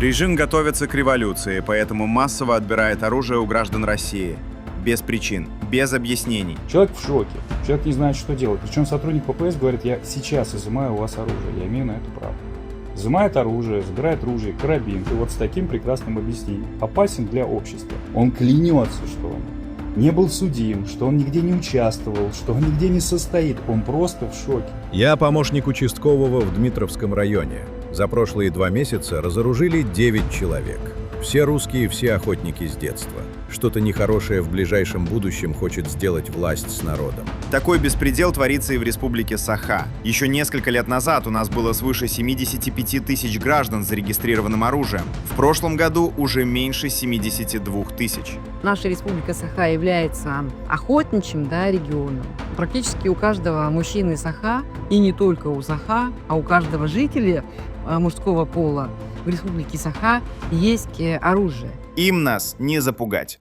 Режим готовится к революции, поэтому массово отбирает оружие у граждан России. Без причин, без объяснений. Человек в шоке, человек не знает, что делать. Причем сотрудник ППС говорит: я сейчас изымаю у вас оружие, я имею на это право. Изымает оружие, забирает ружье, карабин. И вот с таким прекрасным объяснением: опасен для общества. Он клянется, что он не был судим, что он нигде не участвовал, что он нигде не состоит. Он просто в шоке. Я помощник участкового в Дмитровском районе. За прошлые 2 месяца разоружили 9 человек. Все русские, все охотники с детства. Что-то нехорошее в ближайшем будущем хочет сделать власть с народом. Такой беспредел творится и в республике Саха. Еще несколько лет назад у нас было свыше 75 тысяч граждан с зарегистрированным оружием. В прошлом году уже меньше 72 тысяч. Наша республика Саха является охотничьим регионом. Практически у каждого мужчины Саха, и не только у Саха, а у каждого жителя мужского пола в республике Саха есть оружие. Им нас не запугать.